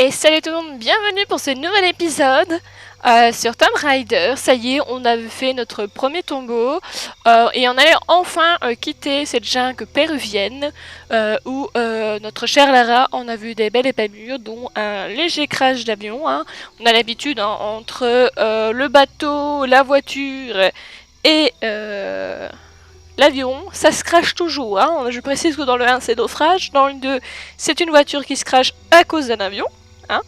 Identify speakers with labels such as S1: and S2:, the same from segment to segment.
S1: Et salut tout le monde, bienvenue pour ce nouvel épisode sur Tomb Raider. Ça y est, on a fait notre premier tombeau et on allait enfin quitter cette jungle péruvienne où notre chère Lara en a vu des belles épamures, dont un léger crash d'avion. Hein. On a l'habitude entre le bateau, la voiture et l'avion, ça se crache toujours. Hein. Je précise que dans le 1 c'est naufrage, dans le 2 c'est une voiture qui se crache à cause d'un avion. Hein.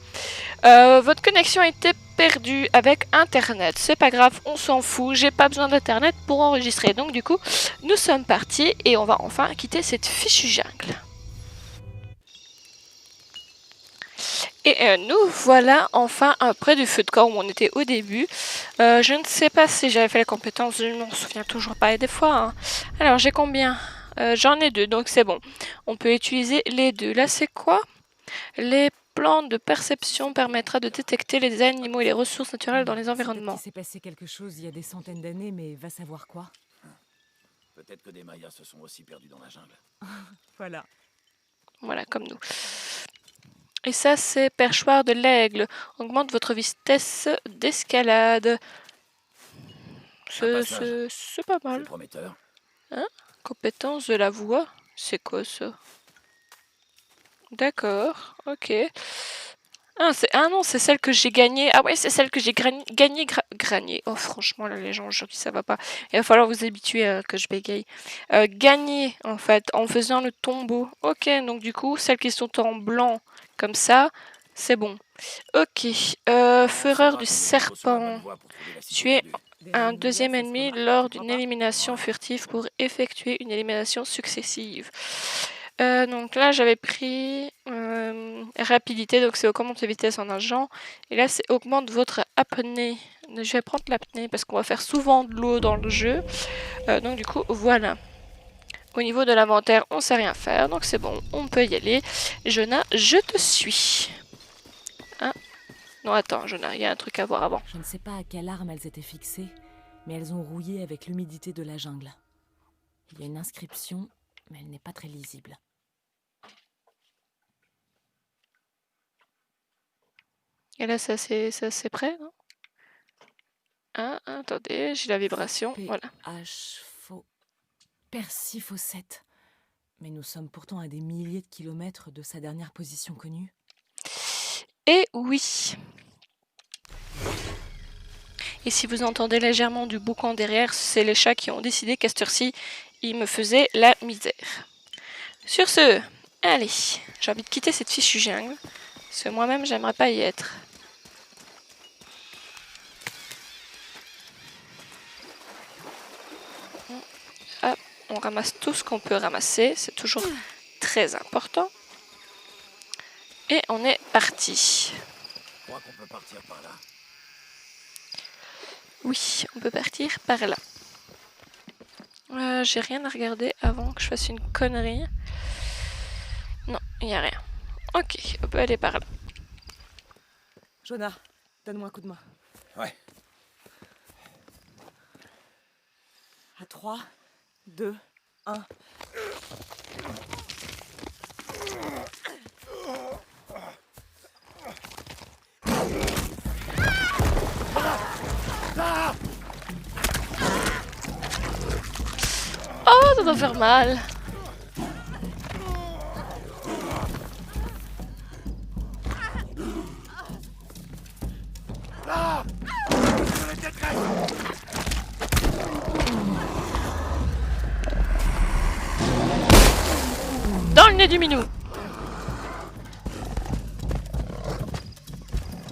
S1: Votre connexion a été perdue avec internet, c'est pas grave, on s'en fout, j'ai pas besoin d'internet pour enregistrer. Donc du coup, nous sommes partis et on va enfin quitter cette fichue jungle. Et nous voilà enfin près du feu de camp où on était au début. Je ne sais pas si j'avais fait la compétence, je ne m'en souviens toujours pas, et des fois. Hein. Alors j'ai combien J'en ai 2, donc c'est bon. On peut utiliser les 2. Là c'est quoi? Les plans de perception permettra de détecter les animaux et les ressources naturelles dans les environnements.
S2: Il s'est passé quelque chose il y a des centaines d'années, mais va savoir quoi.
S3: Peut-être que des Mayas se sont aussi perdus dans la jungle.
S2: Voilà.
S1: Voilà, comme nous. Et ça, c'est perchoir de l'aigle. Augmente votre vitesse d'escalade. C'est pas mal.
S3: C'est prometteur.
S1: Hein? Compétence de la voix. C'est quoi ça? D'accord, ok. Ah non, c'est celle que j'ai gagnée. Ah ouais, c'est celle que j'ai gagnée. Oh, franchement, la légende aujourd'hui, ça va pas. Il va falloir vous habituer à que je bégaye. Gagner, en fait, en faisant le tombeau. Ok, donc du coup, celles qui sont en blanc, comme ça, c'est bon. Ok, Fureur du serpent. Tuer un deuxième ennemi lors d'une élimination furtive pour effectuer une élimination successive. Donc là j'avais pris rapidité, donc c'est augmente la vitesse en argent. Et là c'est augmente votre apnée. Je vais prendre l'apnée parce qu'on va faire souvent de l'eau dans le jeu. Donc du coup voilà. Au niveau de l'inventaire on sait rien faire, donc c'est bon, on peut y aller. Jonah, je te suis. Hein? Non attends Jonah, il y a un truc à voir avant.
S2: Je ne sais pas à quelle arme elles étaient fixées, mais elles ont rouillé avec l'humidité de la jungle. Il y a une inscription, mais elle n'est pas très lisible.
S1: Et là, ça c'est prêt, non? Ah, attendez, j'ai la vibration, voilà.
S2: Persifocète. Mais nous sommes pourtant à des milliers de kilomètres de sa dernière position connue.
S1: Et oui. Et si vous entendez légèrement du boucan derrière, c'est les chats qui ont décidé qu'à cette heure-ci, ils me faisaient la misère. Sur ce, allez, j'ai envie de quitter cette fichue jungle, parce que moi-même, j'aimerais pas y être. Hop, on ramasse tout ce qu'on peut ramasser, c'est toujours très important. Et on est parti.
S3: Je crois qu'on peut partir par là.
S1: Oui, on peut partir par là. J'ai rien à regarder avant que je fasse une connerie. Non, il n'y a rien. Ok, on peut aller par là.
S2: Jonah, donne-moi un coup de main.
S3: Ouais.
S2: À 3, 2, 1.
S1: Oh, ça doit faire mal. Dans le nez du minou.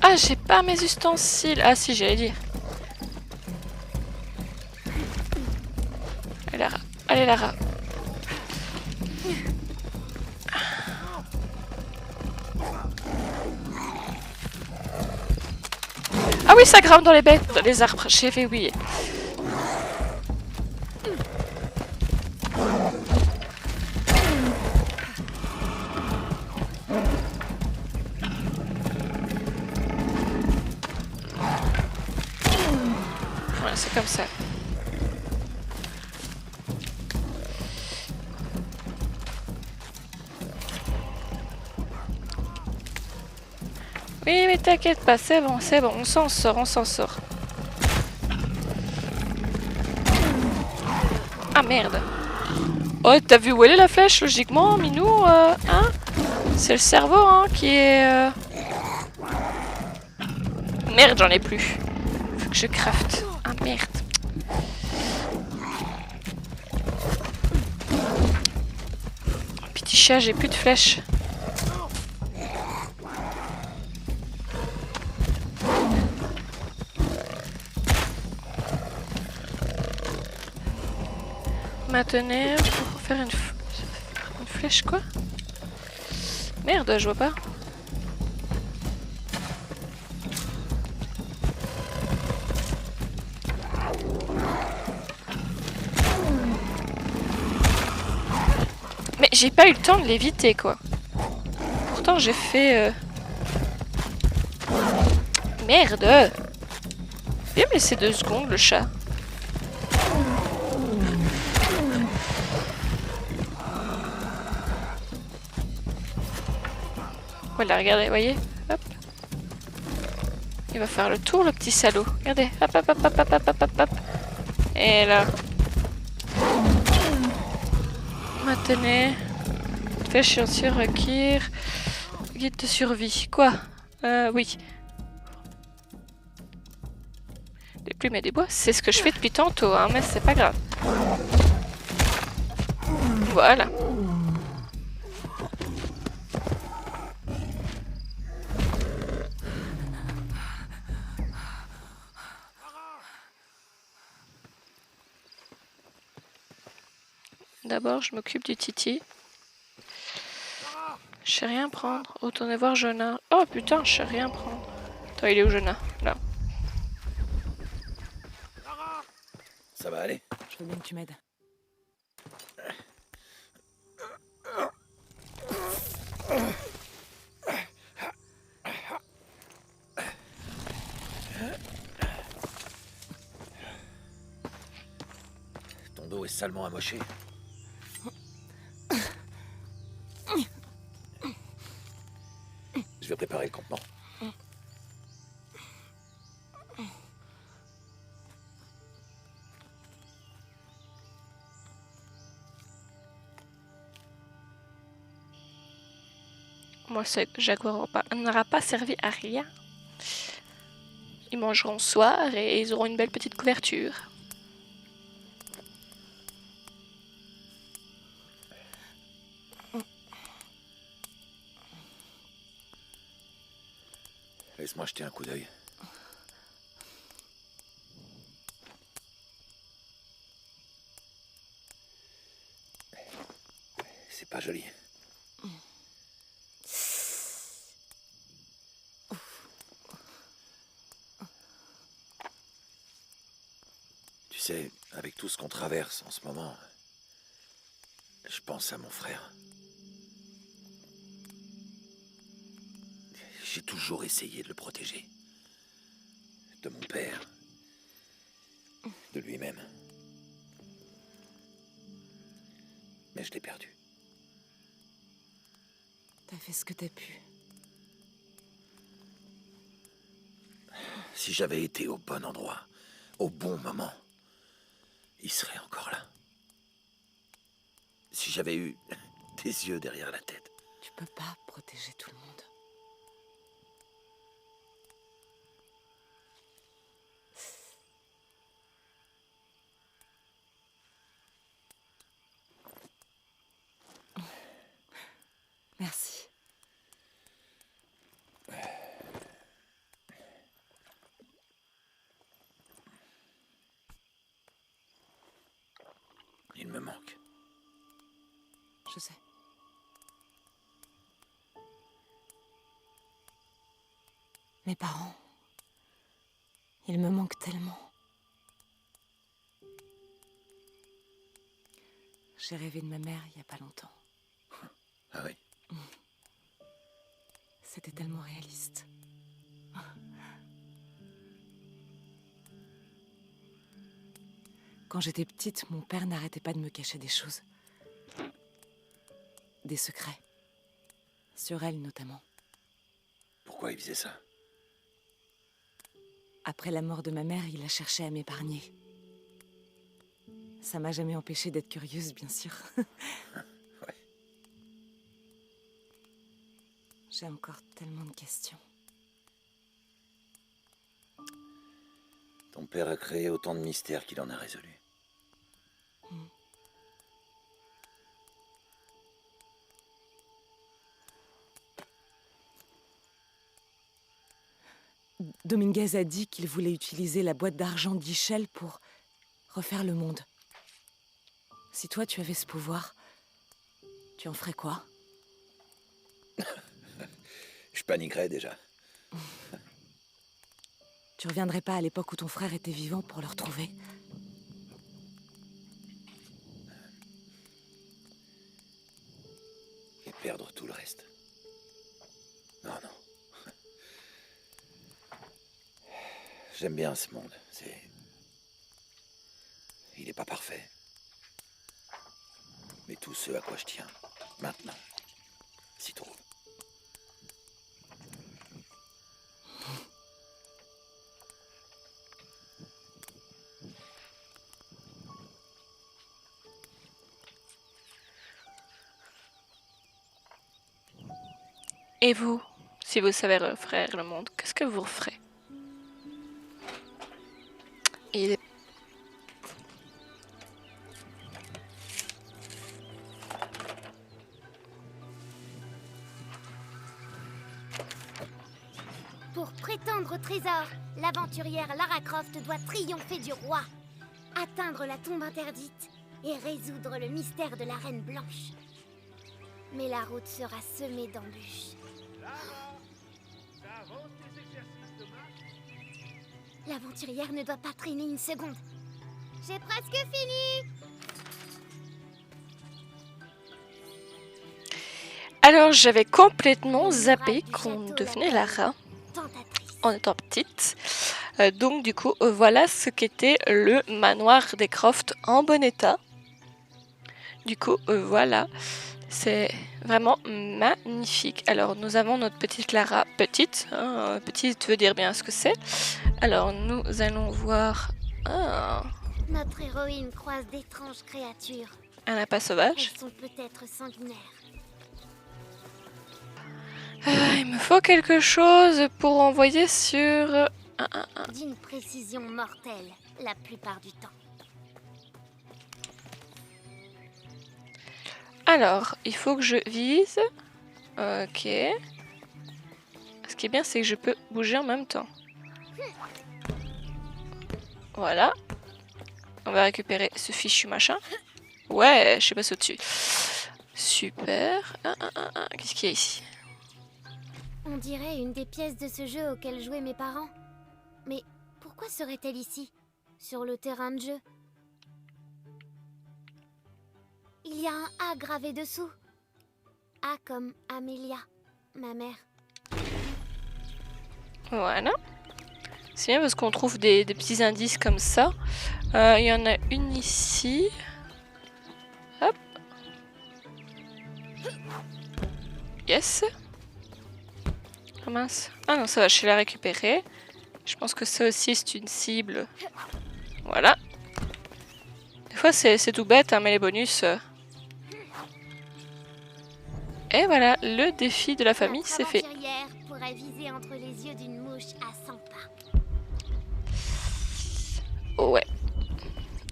S1: Ah, j'ai pas mes ustensiles. Ah si, j'allais dire. Allez Lara, allez Lara. Ah oui, ça grimpe dans les baies, dans les arbres. J'ai fait oui. Voilà, c'est comme ça. Oui, mais t'inquiète pas, c'est bon, on s'en sort, on s'en sort. Ah merde. Oh, t'as vu où elle est la flèche, logiquement, Minou, hein? C'est le cerveau, hein, qui est... Merde, j'en ai plus. Faut que je crafte. Ah merde. Petit chat, j'ai plus de flèches. Maintenant, pour faire une flèche, quoi? Merde, je vois pas. Mais j'ai pas eu le temps de l'éviter, quoi. Pourtant, j'ai fait... Merde! Viens me laisser 2 secondes, le chat. Voilà, regardez, voyez? Hop. Il va faire le tour, le petit salaud. Regardez. Hop, hop, hop, hop, hop, hop, hop, hop, hop. Et là. Maintenant. Flèche sur requiert. Guide de survie. Quoi? Oui. Des plumes et des bois, c'est ce que je fais depuis tantôt, hein, mais c'est pas grave. Voilà. D'abord, je m'occupe du Titi. Je sais rien prendre. Retournez voir Jonah. Oh putain, je sais rien prendre. Attends, il est où Jonah? Là.
S3: Ça va aller?
S2: Je veux bien que tu m'aides.
S3: Ton dos est salement amoché. Je vais préparer le campement.
S1: Moi, ce jaguar n'aura pas servi à rien. Ils mangeront ce soir et ils auront une belle petite couverture.
S3: Laisse-moi jeter un coup d'œil. C'est pas joli. Tu sais, avec tout ce qu'on traverse en ce moment, je pense à mon frère. J'ai toujours essayé de le protéger. De mon père. De lui-même. Mais je l'ai perdu.
S2: T'as fait ce que t'as pu.
S3: Si j'avais été au bon endroit, au bon moment, il serait encore là. Si j'avais eu des yeux derrière la tête.
S2: Tu peux pas protéger tout le monde. Merci.
S3: Il me manque.
S2: Je sais. Mes parents. Ils me manquent tellement. J'ai rêvé de ma mère il y a pas longtemps.
S3: Ah oui?
S2: C'était tellement réaliste. Quand j'étais petite, mon père n'arrêtait pas de me cacher des choses. Des secrets. Sur elle, notamment.
S3: Pourquoi il faisait ça?
S2: Après la mort de ma mère, il a cherché à m'épargner. Ça m'a jamais empêchée d'être curieuse, bien sûr.
S3: Ouais.
S2: J'ai encore tellement de questions.
S3: Ton père a créé autant de mystères qu'il en a résolus.
S2: Dominguez a dit qu'il voulait utiliser la boîte d'argent d'Ischel pour refaire le monde. Si toi, tu avais ce pouvoir, tu en ferais quoi?
S3: Je paniquerais déjà.
S2: Tu reviendrais pas à l'époque où ton frère était vivant pour le retrouver?
S3: Et perdre tout le reste. Non, non. J'aime bien ce monde. Il n'est pas parfait. Mais tout ce à quoi je tiens, maintenant, s'y trouve.
S1: Et vous, si vous savez refaire le monde, qu'est-ce que vous referez? Il est...
S4: Pour prétendre au trésor, l'aventurière Lara Croft doit triompher du roi, atteindre la tombe interdite et résoudre le mystère de la Reine Blanche. Mais la route sera semée d'embûches. L'aventurière ne doit pas traîner une seconde. J'ai presque fini.
S1: Alors, j'avais complètement zappé qu'on devenait Lara
S4: Tentatrice.
S1: en étant petite. Donc, du coup, voilà ce qu'était le manoir des Croft en bon état. Du coup, voilà. C'est vraiment magnifique. Alors, nous avons notre petite Lara. Petite, hein, petite veut dire bien ce que c'est. Alors, nous allons voir
S4: Notre héroïne croise d'étranges créatures.
S1: un lapin sauvage.
S4: Elles sont peut-être sanguinaires.
S1: Il me faut quelque chose pour envoyer sur...
S4: D'une précision mortelle, la plupart du temps.
S1: Alors, il faut que je vise. Ok. Ce qui est bien, c'est que je peux bouger en même temps. Voilà. On va récupérer ce fichu machin. Ouais, je sais pas au-dessus. Super. Qu'est-ce qu'il y a ici?
S4: On dirait une des pièces de ce jeu auquel jouaient mes parents. Mais pourquoi serait-elle ici, sur le terrain de jeu? Il y a un A gravé dessous. A comme Amélia, ma mère.
S1: Voilà. C'est bien parce qu'on trouve des petits indices comme ça. Il y en a une ici. Hop. Yes. Oh mince. Ah non, ça va, je vais la récupérer. Je pense que ça aussi, c'est une cible. Voilà. Des fois, c'est tout bête, hein, mais les bonus... Et voilà, le défi de la famille,
S4: Notre
S1: c'est fait.
S4: aventurière pourrait viser entre les yeux d'une mouche à 100 pas.
S1: Ouais.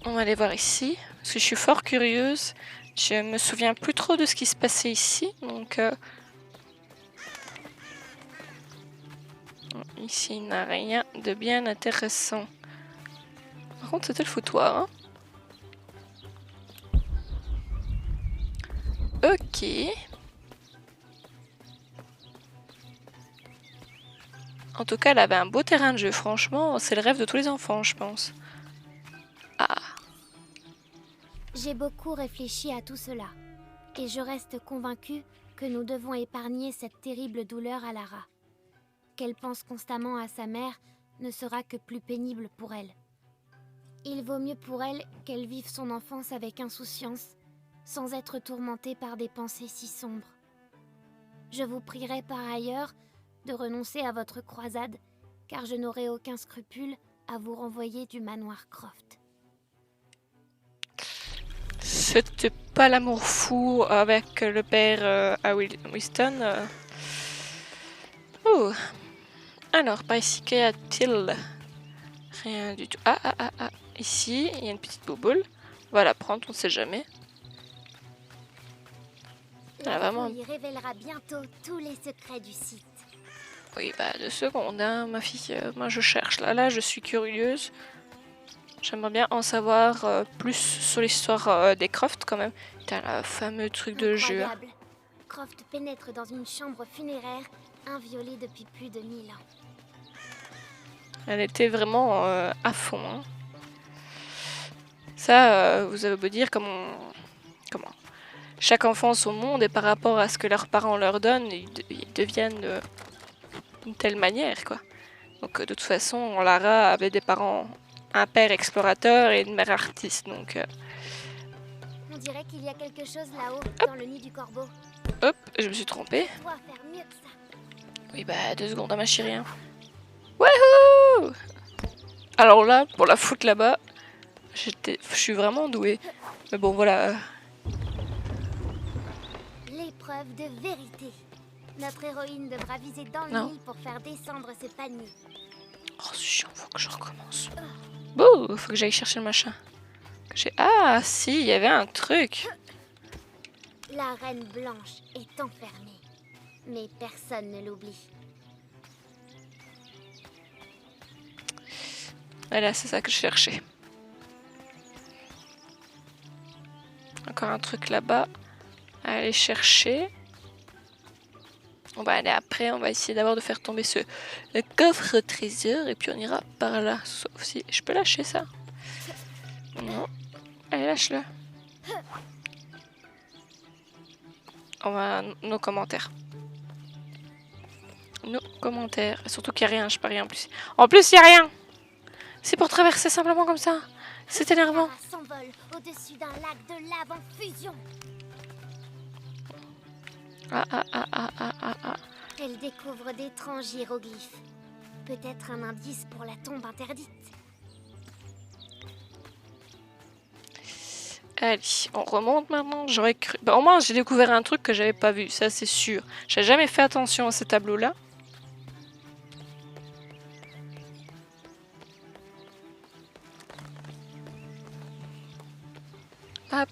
S1: On va aller voir ici. Parce que je suis fort curieuse. Je me souviens plus trop de ce qui se passait ici. Donc... Ici, il n'y a rien de bien intéressant. Par contre, c'était le foutoir. Hein. Ok. En tout cas, elle avait un beau terrain de jeu. Franchement, c'est le rêve de tous les enfants, je pense. Ah.
S4: J'ai beaucoup réfléchi à tout cela. Et je reste convaincue que nous devons épargner cette terrible douleur à Lara. Qu'elle pense constamment à sa mère ne sera que plus pénible pour elle. Il vaut mieux pour elle qu'elle vive son enfance avec insouciance, sans être tourmentée par des pensées si sombres. Je vous prierai par ailleurs de renoncer à votre croisade, car je n'aurai aucun scrupule à vous renvoyer du manoir Croft.
S1: C'était pas l'amour fou avec le père à Winston. Oh. Alors, par ici, qu'y a-t-il? Rien du tout. Ah. Ici, il y a une petite bouboule. On va la prendre, on ne sait jamais.
S4: La
S1: vraiment.
S4: fouille révélera bientôt tous les secrets du site.
S1: Oui, bah 2 secondes, hein, ma fille. Moi, je cherche. Là, je suis curieuse. J'aimerais bien en savoir plus sur l'histoire des Croft, quand même. Putain, le fameux truc de jeu.
S4: Incroyable. Croft pénètre dans une chambre funéraire inviolée depuis plus de 1000 ans.
S1: Elle était vraiment à fond. Hein. Ça, vous avez beau dire comment chaque enfant son monde et par rapport à ce que leurs parents leur donnent, ils deviennent d'une telle manière, quoi. Donc de toute façon, Lara avait des parents, un père explorateur et une mère artiste, donc...
S4: On dirait qu'il y a quelque chose là-haut, dans le nid du corbeau.
S1: Hop, je me suis trompée.
S4: On doit faire mieux que ça.
S1: Oui, bah 2 secondes, hein, ma chérie. Hein. Wouhou! Alors là, pour la foutre là-bas, je suis vraiment douée. Mais bon, voilà.
S4: L'épreuve de vérité. Notre héroïne devra viser dans le
S1: Non.
S4: Nil pour faire descendre ses paniers.
S1: Oh, c'est chiant, faut que je recommence. Bouh, faut que j'aille chercher le machin. Ah, si, il y avait un truc.
S4: La reine blanche est enfermée. Mais personne ne l'oublie.
S1: Voilà, c'est ça que je cherchais. Encore un truc là-bas à aller chercher. On va aller après, on va essayer d'abord de faire tomber ce coffre trésor et puis on ira par là. Sauf si je peux lâcher ça. Non. Allez, lâche-le. On va nos commentaires. Nos commentaires. Surtout qu'il n'y a rien, je parie en plus. En plus, il n'y a rien. C'est pour traverser simplement comme ça. C'est énervant.
S4: Lara s'envole au-dessus d'un lac de lave en fusion.
S1: Ah.
S4: Elle découvre d'étranges hiéroglyphes. Peut-être un indice pour la tombe interdite.
S1: Allez, on remonte maintenant. J'aurais cru. Bah, au moins, j'ai découvert un truc que j'avais pas vu, ça c'est sûr. J'ai jamais fait attention à ces tableaux-là. Hop.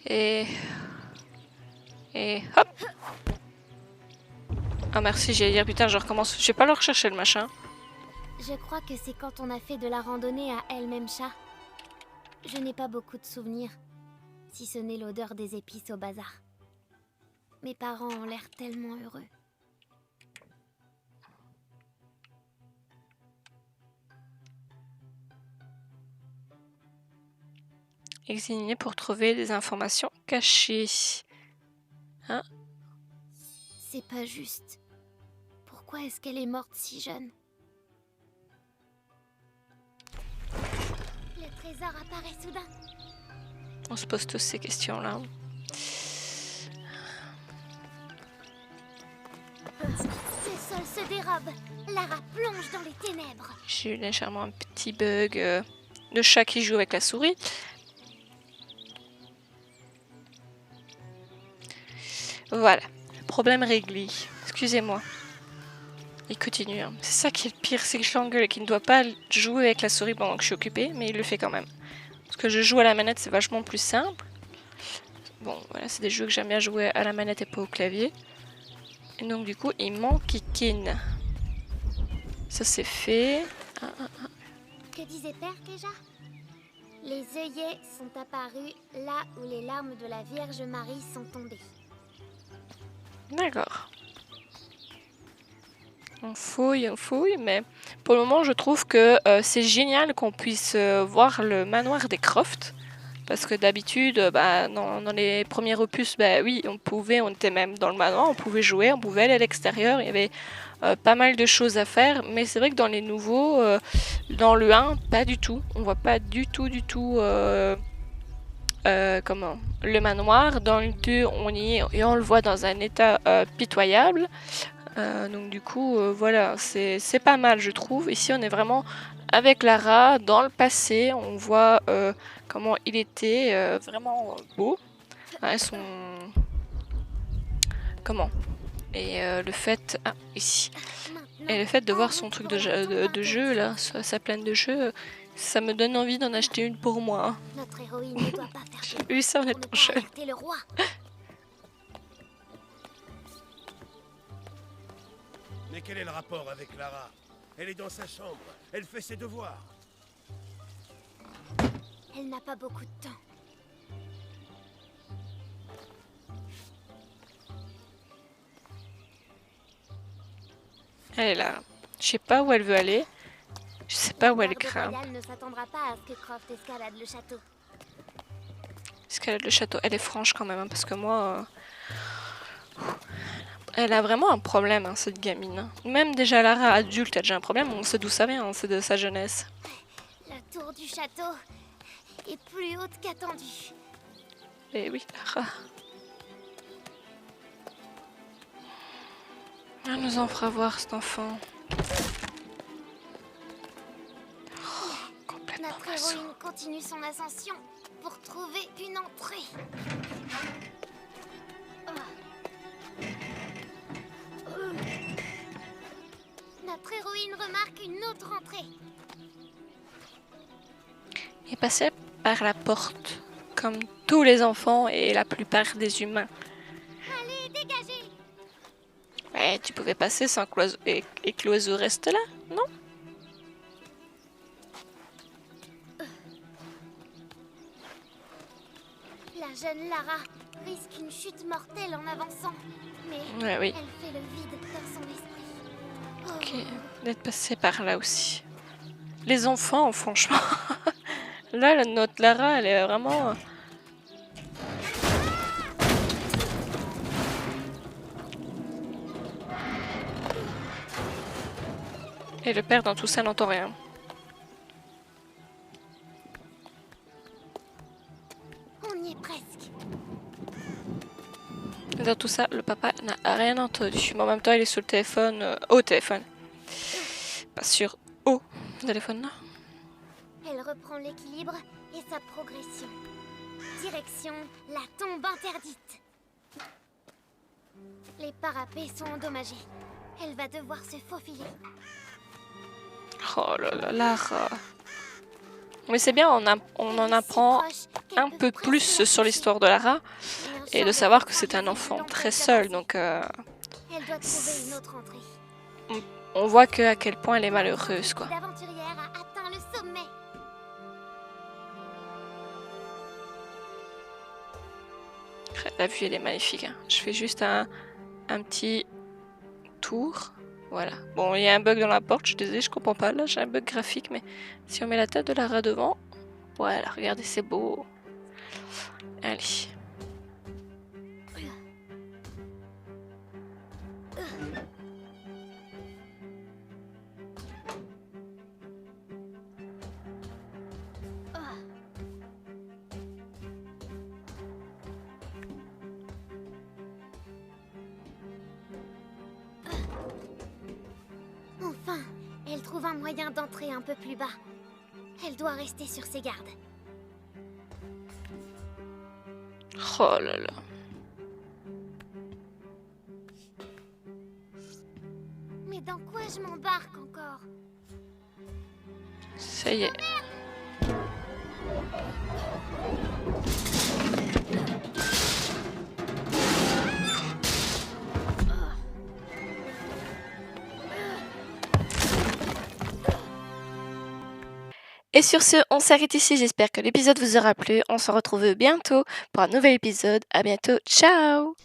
S1: Et hop. Ah merci, j'allais dire putain, je recommence. Je vais pas le rechercher le machin.
S4: Je crois que c'est quand on a fait de la randonnée à El Memcha. Je n'ai pas beaucoup de souvenirs, si ce n'est l'odeur des épices au bazar. Mes parents ont l'air tellement heureux.
S1: Examiner pour trouver des informations cachées. Hein?
S4: C'est pas juste. Pourquoi est-ce qu'elle est morte si jeune? Le trésor apparaît soudain.
S1: On se pose tous ces questions-là.
S4: Ce sol se dérobe. Lara plonge dans les ténèbres.
S1: J'ai eu légèrement un petit bug de chat qui joue avec la souris. Voilà, problème réglé. Excusez-moi. Il continue. Hein. C'est ça qui est le pire, c'est que je l'engueule et qu'il ne doit pas jouer avec la souris pendant que je suis occupée, mais il le fait quand même. Parce que je joue à la manette, c'est vachement plus simple. Bon, voilà, c'est des jeux que j'aime bien jouer à la manette et pas au clavier. Et donc du coup, il m'enquiquine. Ça c'est fait.
S4: Que disait Père déjà? Les œillets sont apparus là où les larmes de la Vierge Marie sont tombées.
S1: D'accord. On fouille, mais pour le moment, je trouve que c'est génial qu'on puisse voir le manoir des Croft. Parce que d'habitude, dans les premiers opus, oui, on était même dans le manoir, on pouvait jouer, on pouvait aller à l'extérieur, il y avait pas mal de choses à faire. Mais c'est vrai que dans les nouveaux, dans le 1, pas du tout. On voit pas du tout comment, le manoir. Dans le 2, on y est et on le voit dans un état pitoyable. Donc du coup, voilà, c'est pas mal, je trouve. Ici, on est vraiment avec Lara dans le passé. On voit comment il était vraiment beau. Hein, comment? Et le fait... Ah, ici. Et le fait de voir son truc de jeu, là, sa plaine de jeu, ça me donne envie d'en acheter une pour moi. Hein.
S4: Notre héroïne ne doit pas faire
S1: J'ai eu ça en
S4: pour ne
S1: étant
S4: pas
S1: jeune.
S4: alerter le roi.
S5: Mais quel est le rapport avec Lara? Elle est dans sa chambre, elle fait ses devoirs.
S4: Elle n'a pas beaucoup de temps.
S1: Elle est là. Je sais pas où elle veut aller. Je sais pas où elle
S4: Garde
S1: grimpe.
S4: royale ne s'attendra pas à ce que Croft escalade le château.
S1: Escalade le château. Elle est franche quand même, hein, parce que moi... elle a vraiment un problème, hein, cette gamine. Hein. Même déjà Lara adulte a déjà un problème, on sait d'où ça vient, hein, c'est de sa jeunesse.
S4: La tour du château est plus haute qu'attendue.
S1: Et oui, Lara. Elle nous en fera voir, cet enfant. Oh, complètement
S4: Notre
S1: maso.
S4: héroïne continue son ascension pour trouver une entrée. Notre héroïne remarque une autre entrée.
S1: Il passait par la porte, comme tous les enfants et la plupart des humains.
S4: Allez, dégagez!
S1: Ouais, tu pouvais passer sans que l'oiseau reste là, non?
S4: La jeune Lara risque une chute mortelle en avançant, mais
S1: Ouais, oui.
S4: elle fait le vide dans son esprit. Oh.
S1: Ok, d'être passé par là aussi. Les enfants, franchement. Là, notre Lara, elle est vraiment... Et le père, dans tout ça, n'entend rien.
S4: On y est presque.
S1: Dans tout ça, le papa n'a rien entendu. Mais en même temps, il est sur le téléphone, au téléphone. Pas sur au téléphone, non.
S4: Elle reprend l'équilibre et sa progression. Direction la tombe interdite. Les parapets sont endommagés. Elle va devoir se faufiler.
S1: Oh là là, Lara. Mais c'est bien, on en apprend un peu plus sur l'histoire de Lara et de savoir que c'est un enfant très seul. Donc,
S4: Elle doit trouver une autre entrée.
S1: on voit que à quel point elle est malheureuse, quoi.
S4: L'aventurière a atteint le sommet.
S1: La vue, elle est magnifique. Hein. Je fais juste un petit tour. Voilà. Bon, il y a un bug dans la porte. Je suis désolée, je comprends pas. Là, j'ai un bug graphique, mais si on met la tête de Lara devant, voilà, regardez, c'est beau. Allez.
S4: Enfin, elle trouve un moyen d'entrer un peu plus bas. Elle doit rester sur ses gardes.
S1: Oh là là.
S4: Mais dans quoi je m'embarque encore?
S1: Ça y est. Et sur ce, on s'arrête ici. J'espère que l'épisode vous aura plu. On se retrouve bientôt pour un nouvel épisode. À bientôt. Ciao!